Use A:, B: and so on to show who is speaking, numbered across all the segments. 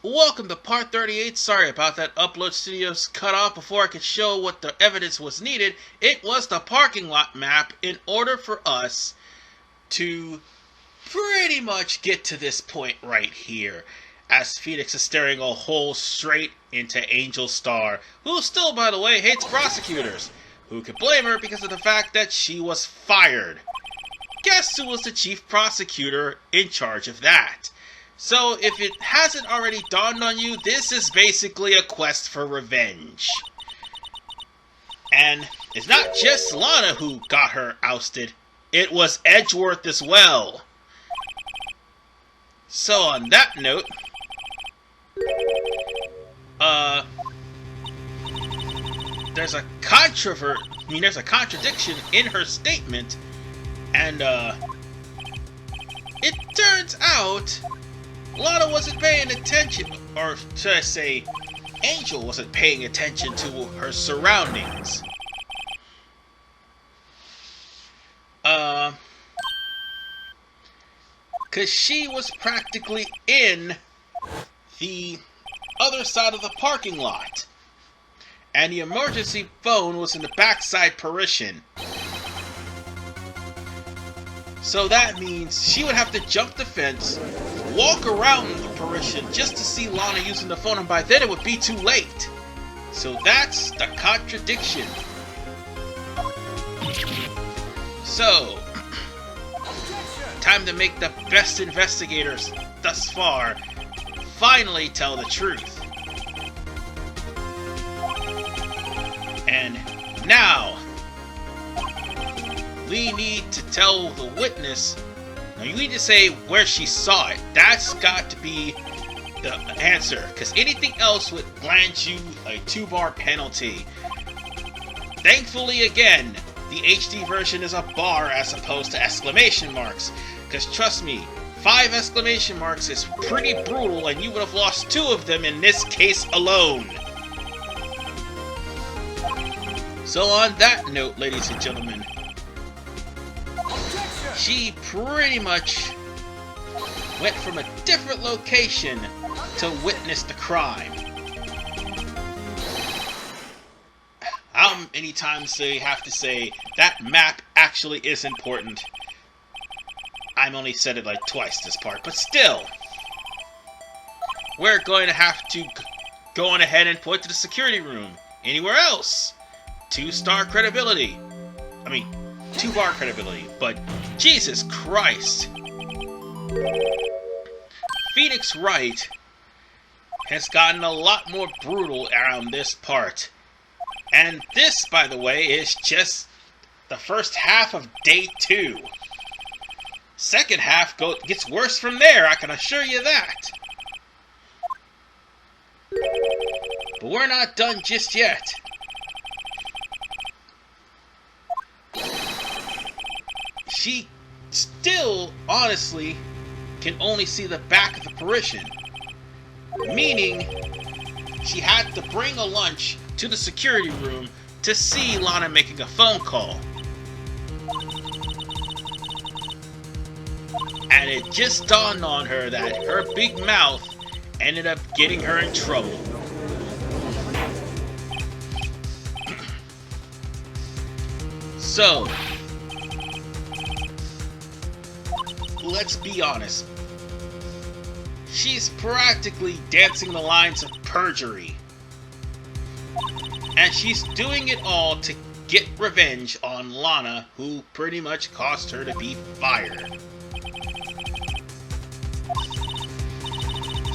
A: Welcome to part 38. Sorry about that. Upload Studios cut off before I could show what the evidence was needed. It was the parking lot map in order for us to pretty much get to this point right here. As Phoenix is staring a hole straight into Angel Starr, who still, by the way, hates prosecutors. Who could blame her because of the fact that she was fired? Guess who was the chief prosecutor in charge of that? So, if it hasn't already dawned on you, this is basically a quest for revenge. And it's not just Lana who got her ousted, it was Edgeworth as well. So, on that note, there's a contradiction in her statement, and, it turns out Lana wasn't paying attention, or should I say, Angel wasn't paying attention to her surroundings. Cause she was practically in the other side of the parking lot. And the emergency phone was in the backside Parisian. So that means she would have to jump the fence, walk around the Parisian just to see Lana using the phone, and by then it would be too late. So that's the contradiction. So, time to make the best investigators thus far finally tell the truth. And now, we need to tell the witness. Now you need to say where she saw it. That's got to be the answer, because anything else would land you a 2-bar penalty. Thankfully, again, the HD version is a bar as opposed to exclamation marks, because trust me, 5 exclamation marks is pretty brutal, and you would have lost 2 of them in this case alone. So on that note, ladies and gentlemen, she pretty much went from a different location to witness the crime. How many times do you have to say that map actually is important? I've only said it like twice this part, but still. We're going to have to go on ahead and point to the security room. Anywhere else? 2-star credibility. 2-bar credibility, but Jesus Christ. Phoenix Wright has gotten a lot more brutal around this part. And this, by the way, is just the first half of day 2. Second half gets worse from there, I can assure you that. But we're not done just yet. She still, honestly, can only see the back of the Parisian. Meaning, she had to bring a lunch to the security room to see Lana making a phone call. And it just dawned on her that her big mouth ended up getting her in trouble. So, let's be honest. She's practically dancing the lines of perjury. And she's doing it all to get revenge on Lana, who pretty much caused her to be fired.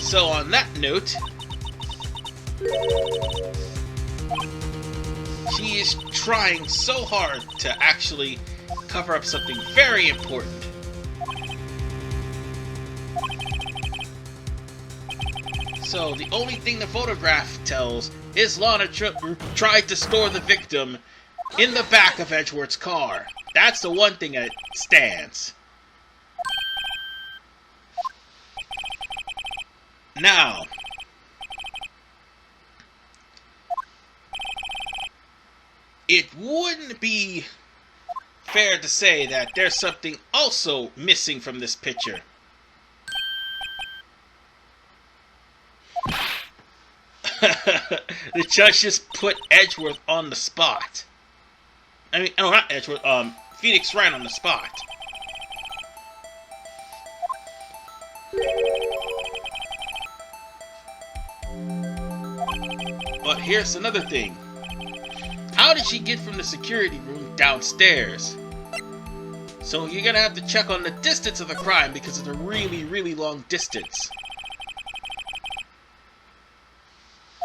A: So on that note, she is trying so hard to actually cover up something very important. So the only thing the photograph tells is Lana tried to store the victim in the back of Edgeworth's car. That's the one thing that stands. Now, it wouldn't be fair to say that there's something also missing from this picture. The judge just put Edgeworth on the spot. I mean, no, not Edgeworth. Phoenix Wright on the spot. But here's another thing. How did she get from the security room downstairs? So you're gonna have to check on the distance of the crime because it's a really, really long distance.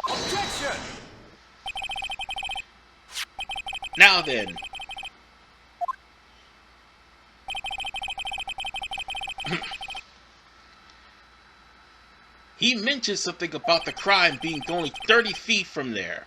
B: Objection!
A: Now then. He mentioned something about the crime being only 30 feet from there.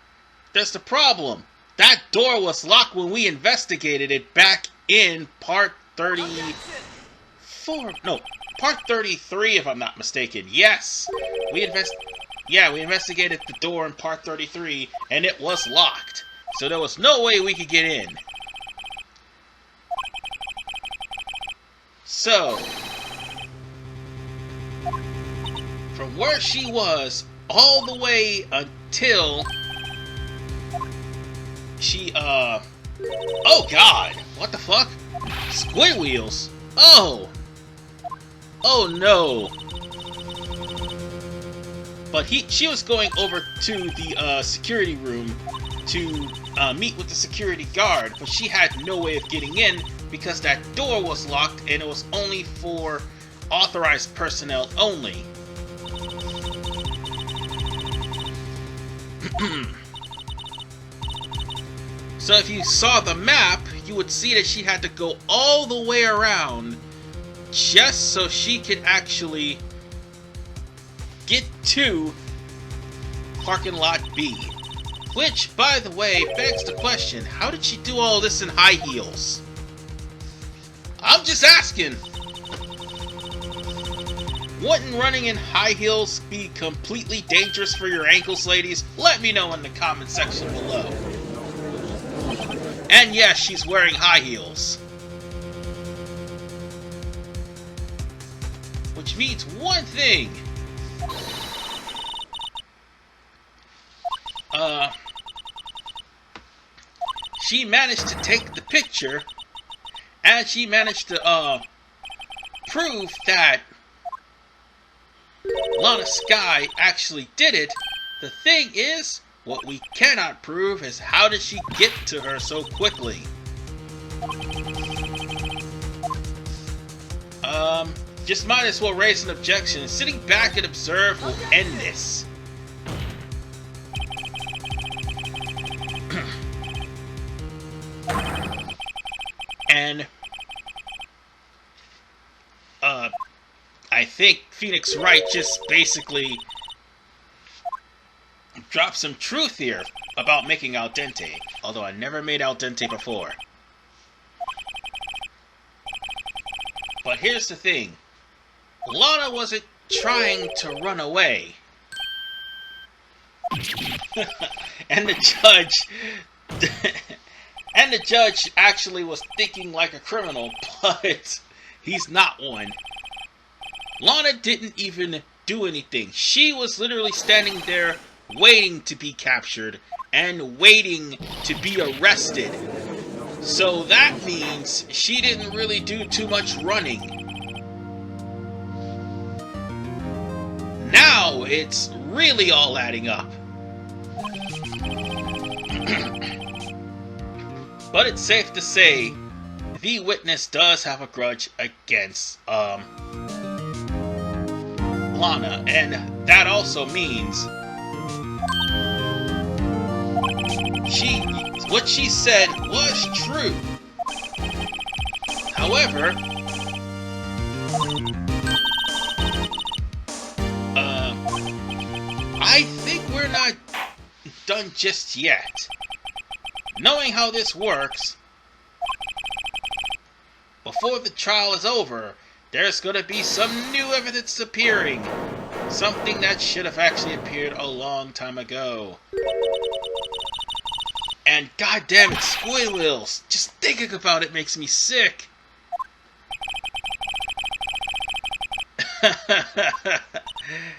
A: There's the problem. That door was locked when we investigated it back in part 34. No, part 33 if I'm not mistaken. Yes. We investigated the door in part 33 and it was locked. So there was no way we could get in. So, from where she was all the way until she, oh god, what the fuck? Squid wheels? Oh! Oh no! But she was going over to the security room to meet with the security guard, but she had no way of getting in because that door was locked and it was only for authorized personnel only. So if you saw the map, you would see that she had to go all the way around just so she could actually get to parking lot B. Which, by the way, begs the question, how did she do all this in high heels? I'm just asking. Wouldn't running in high heels be completely dangerous for your ankles, ladies? Let me know in the comment section below. And yes, she's wearing high heels. Which means one thing. She managed to take the picture, and she managed to, prove that Lana Skye actually did it. The thing is, what we cannot prove is how did she get to her so quickly? Just might as well raise an objection. Sitting back and observe will end this. And I think Phoenix Wright just basically dropped some truth here about making al dente, although I never made al dente before. But here's the thing. Lana wasn't trying to run away. And the judge actually was thinking like a criminal, but he's not one. Lana didn't even do anything. She was literally standing there waiting to be captured and waiting to be arrested. So that means she didn't really do too much running. Now it's really all adding up. But it's safe to say the witness does have a grudge against Lana, and that also means what she said was true. However, I think we're not done just yet. Knowing how this works, before the trial is over, there's gonna be some new evidence appearing. Something that should have actually appeared a long time ago. And goddamn it, squid wheels! Just thinking about it makes me sick.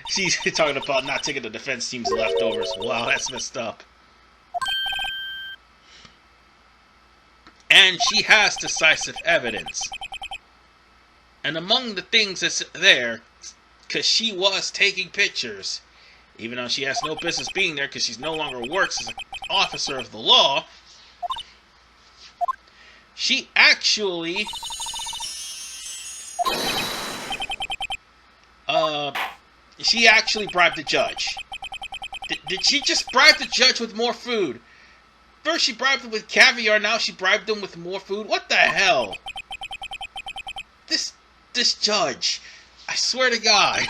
A: She's talking about not taking the defense team's leftovers. Wow, that's messed up. And she has decisive evidence. And among the things that's there, because she was taking pictures, even though she has no business being there because she no longer works as an officer of the law, she actually bribed the judge. Did she just bribe the judge with more food? First she bribed him with caviar, now she bribed him with more food? What the hell? This judge, I swear to God.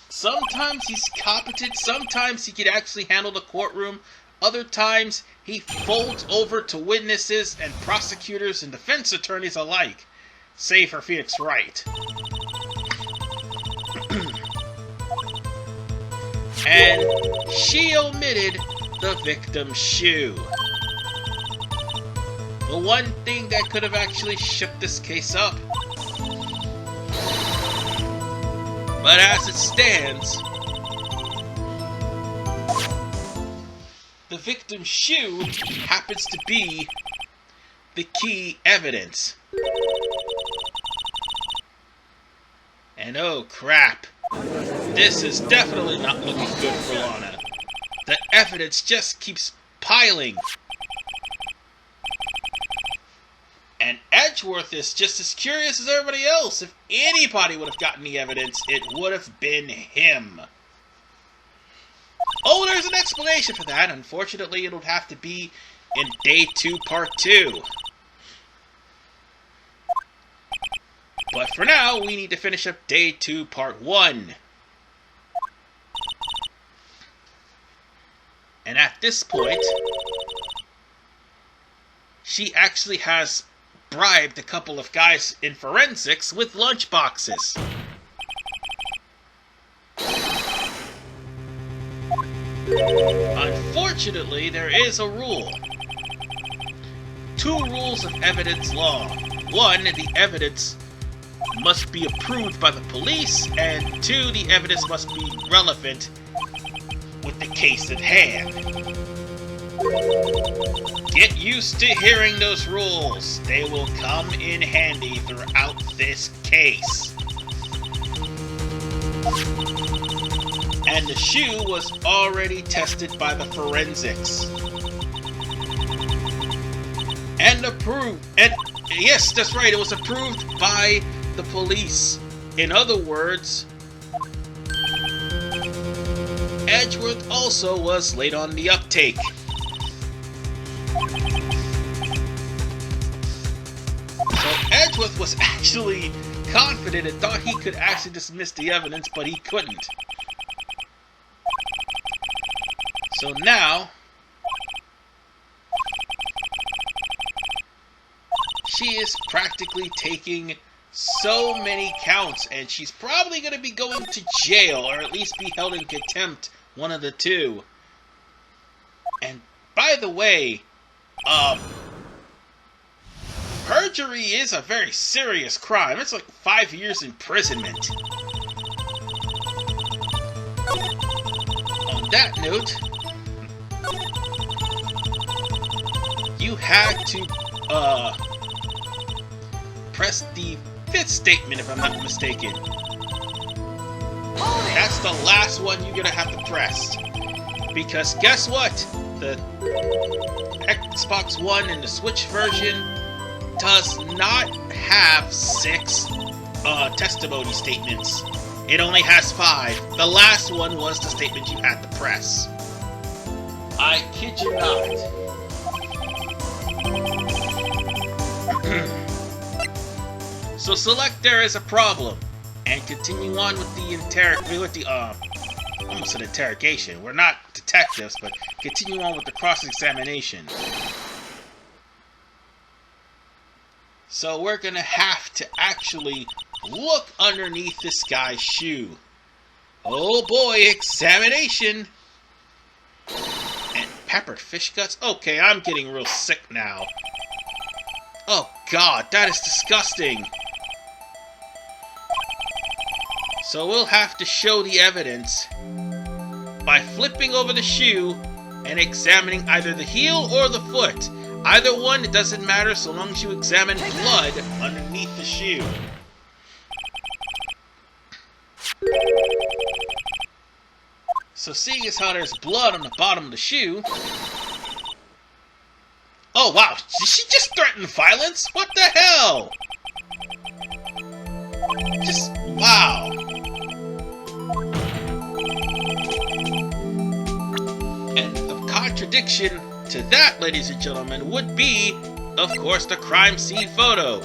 A: Sometimes he's competent, sometimes he can actually handle the courtroom, other times he folds over to witnesses and prosecutors and defense attorneys alike, save for Phoenix Wright. And she omitted the victim's shoe. The one thing that could have actually shook this case up. But as it stands, the victim's shoe happens to be the key evidence. And oh crap, this is definitely not looking good for Lana. The evidence just keeps piling. And Edgeworth is just as curious as everybody else. If anybody would have gotten the evidence, it would have been him. Oh, there's an explanation for that. Unfortunately, it would have to be in Day 2, Part 2. But for now, we need to finish up Day 2, Part 1. And at this point, she actually has bribed a couple of guys in forensics with lunchboxes. Unfortunately, there is a rule. 2 rules of evidence law. 1, the evidence must be approved by the police, and 2, the evidence must be relevant with the case at hand. Get used to hearing those rules. They will come in handy throughout this case. And the shoe was already tested by the forensics. And approved. And yes, that's right, it was approved by the police. In other words, Edgeworth also was late on the uptake. So Edgeworth was actually confident and thought he could actually dismiss the evidence, but he couldn't. So now, she is practically taking so many counts, and she's probably going to be going to jail, or at least be held in contempt, one of the two. And by the way, perjury is a very serious crime. It's like 5 years imprisonment. On that note, you had to press the 5th statement, if I'm not mistaken. That's the last one you're gonna have to press. Because guess what? The Xbox One and the Switch version does not have 6 testimony statements. It only has 5. The last one was the statement you had to press. I kid you not. So select there is a problem, and continue on with the almost an interrogation. We're not detectives, but continue on with the cross-examination. So we're gonna have to actually look underneath this guy's shoe. Oh boy, examination! And peppered fish guts? Okay, I'm getting real sick now. Oh god, that is disgusting! So we'll have to show the evidence by flipping over the shoe and examining either the heel or the foot. Either one, it doesn't matter so long as you examine blood underneath the shoe. So seeing as how there's blood on the bottom of the shoe... Oh wow, did she just threaten violence? What the hell? Just, wow. And the contradiction to that, ladies and gentlemen, would be, of course, the crime scene photo.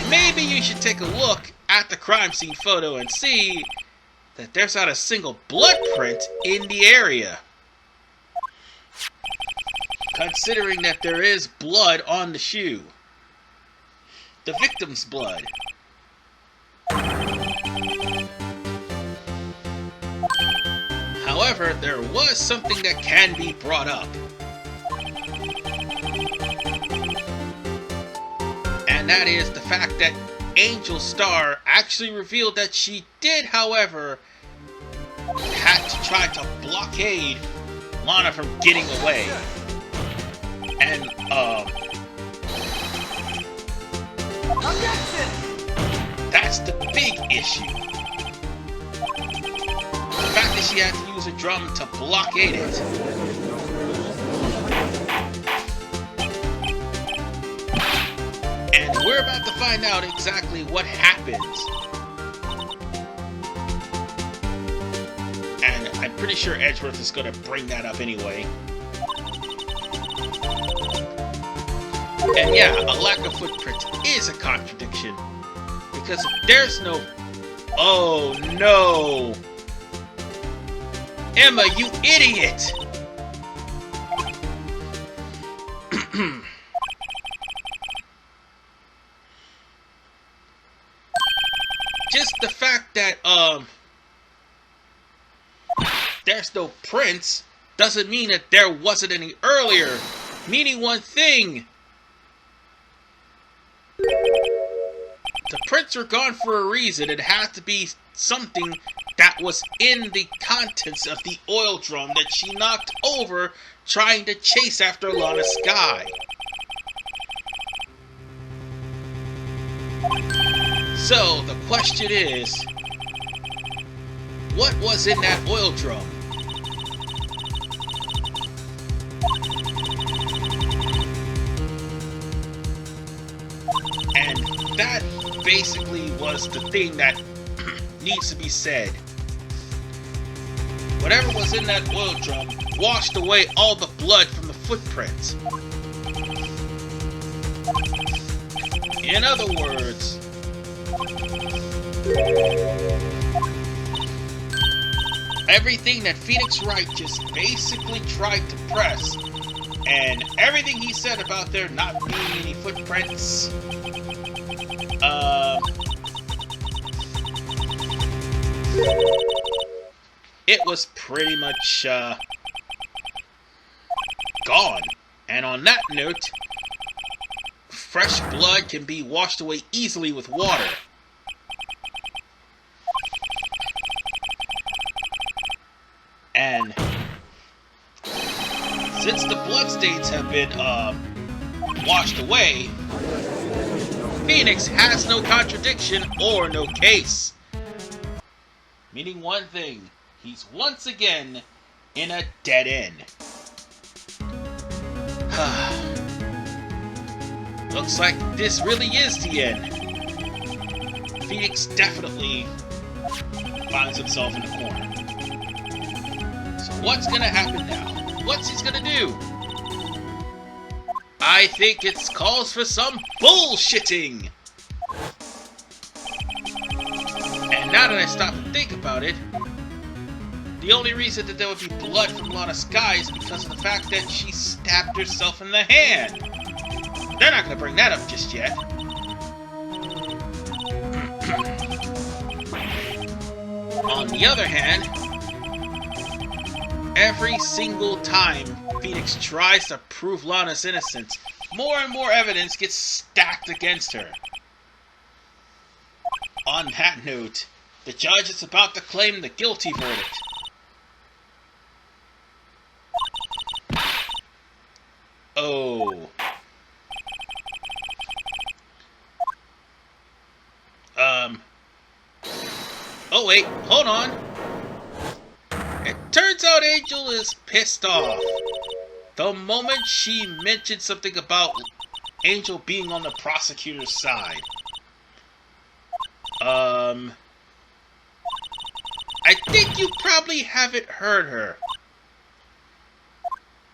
A: Maybe you should take a look at the crime scene photo and see that there's not a single blood print in the area. Considering that there is blood on the shoe. The victim's blood. However, there was something that can be brought up. And that is the fact that Angel Starr actually revealed that she did, however, had to try to blockade Lana from getting away. And, that's the big issue. The fact that she had to use a drum to blockade it. And we're about to find out exactly what happens. And I'm pretty sure Edgeworth is going to bring that up anyway. And yeah, a lack of footprint is a contradiction. Because if there's no... Oh no! Emma, you idiot! Just the fact that, there's no prints doesn't mean that there wasn't any earlier. Meaning one thing. The prints are gone for a reason. It had to be something that was in the contents of the oil drum that she knocked over trying to chase after Lana Skye. So, the question is, what was in that oil drum? And that basically was the thing that needs to be said. Whatever was in that oil drum washed away all the blood from the footprints. In other words, everything that Phoenix Wright just basically tried to press, and everything he said about there not being any footprints, it was pretty much gone. And on that note, fresh blood can be washed away easily with water. And since the bloodstains have been washed away, Phoenix has no contradiction or no case. Meaning one thing, he's once again in a dead end. Looks like this really is the end. Phoenix definitely finds himself in the corner. So what's gonna happen now? What's he gonna do? I think it calls for some bullshitting! And now that I stop and think about it, the only reason that there would be blood from Lana Skye is because of the fact that she stabbed herself in the hand. They're not going to bring that up just yet. On the other hand, every single time Phoenix tries to prove Lana's innocence, more and more evidence gets stacked against her. On that note, The judge is about to claim the guilty verdict. Oh. Oh wait, hold on. It turns out Angel is pissed off. The moment she mentioned something about Angel being on the prosecutor's side. I think you probably haven't heard her.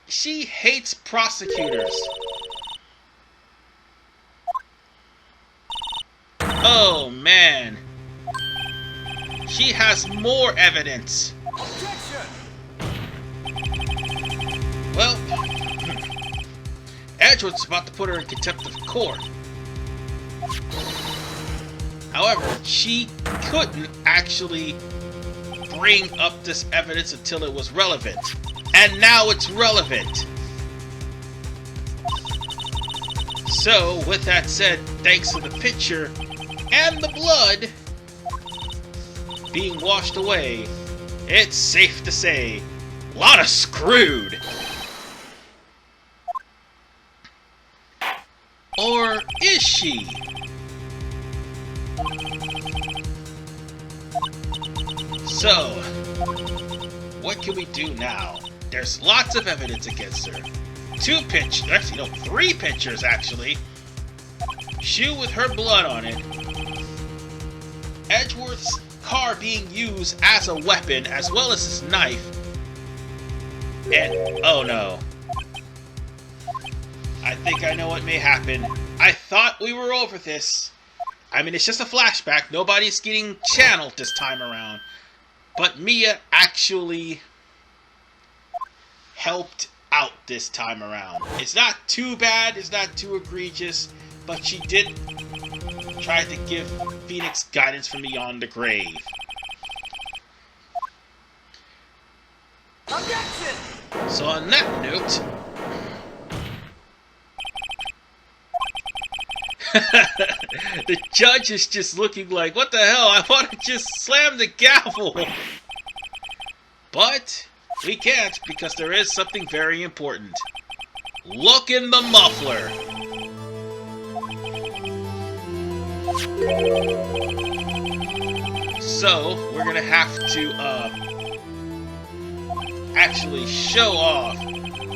A: She hates prosecutors. Oh man. She has more evidence. Well, Edward's about to put her in contempt of court. However, she couldn't actually bring up this evidence until it was relevant. And now it's relevant. So, with that said, thanks to the picture and the blood being washed away, it's safe to say, Lana screwed. Or is she? So, what can we do now? There's lots of evidence against her. 2 pictures, actually no, 3 pictures actually. Shoe with her blood on it. Edgeworth's car being used as a weapon, as well as his knife. And, oh no. I think I know what may happen. I thought we were over this. I mean, it's just a flashback. Nobody's getting channeled this time around. But Mia actually helped out this time around. It's not too bad, it's not too egregious, but she did try to give Phoenix guidance from beyond the grave. Objection! So on that note, the judge is just looking like, what the hell, I want to just slam the gavel. But we can't, because there is something very important. Look in the muffler. So, we're gonna have to, actually show off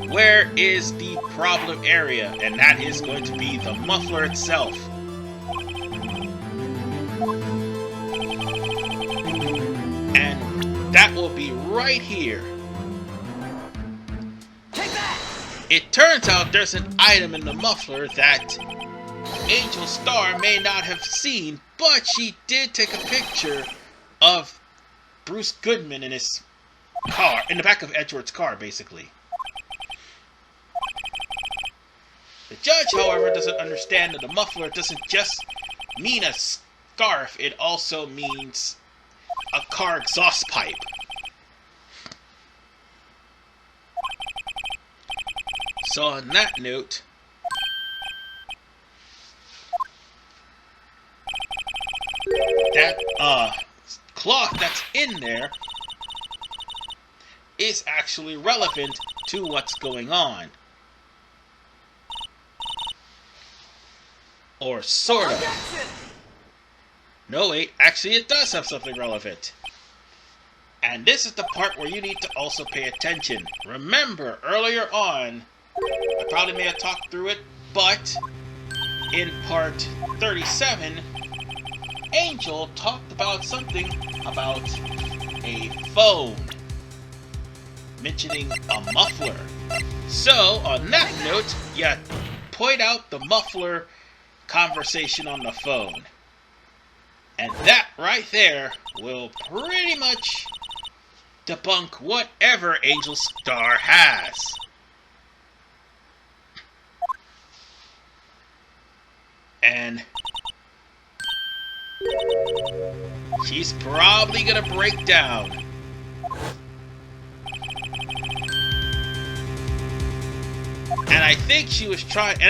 A: where is the problem area, and that is going to be the muffler itself. And that will be right here. Take that! It turns out there's an item in the muffler that Angel Starr may not have seen, but she did take a picture of Bruce Goodman in his car, in the back of Edgeworth's car, basically. The judge, however, doesn't understand that the muffler doesn't just mean a scarf, it also means a car exhaust pipe. So on that note, that cloth that's in there is actually relevant to what's going on. Or sort of. No, wait, actually it does have something relevant. And this is the part where you need to also pay attention. Remember, earlier on, I probably may have talked through it, but in part 37, Angel talked about something about a phone, mentioning a muffler. So, on that note, you point out the muffler conversation on the phone. And that right there will pretty much debunk whatever Angel Starr has. And she's probably gonna break down. And I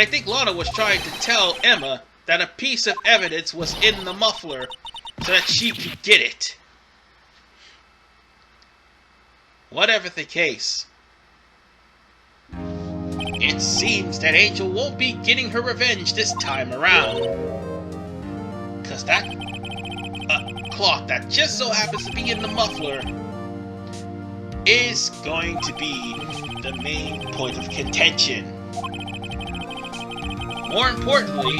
A: think Lana was trying to tell Emma that a piece of evidence was in the muffler so that she could get it. Whatever the case, it seems that Angel won't be getting her revenge this time around. Because that cloth that just so happens to be in the muffler is going to be the main point of contention. More importantly,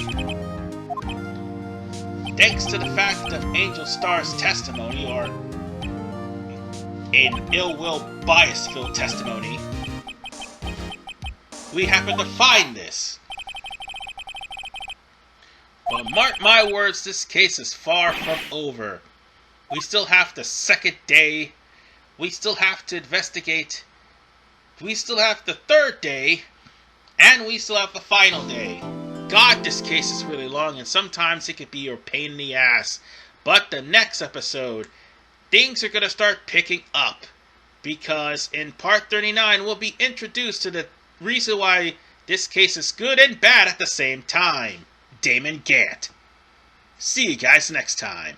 A: thanks to the fact of Angel Starr's testimony, or an ill-will, bias-filled testimony, we happen to find this. But mark my words, this case is far from over. We still have the second day. We still have to investigate. We still have the third day. And we still have the final day. God, this case is really long, and sometimes it could be a pain in the ass. But the next episode, things are going to start picking up. Because in part 39, we'll be introduced to the reason why this case is good and bad at the same time. Damon Gant. See you guys next time.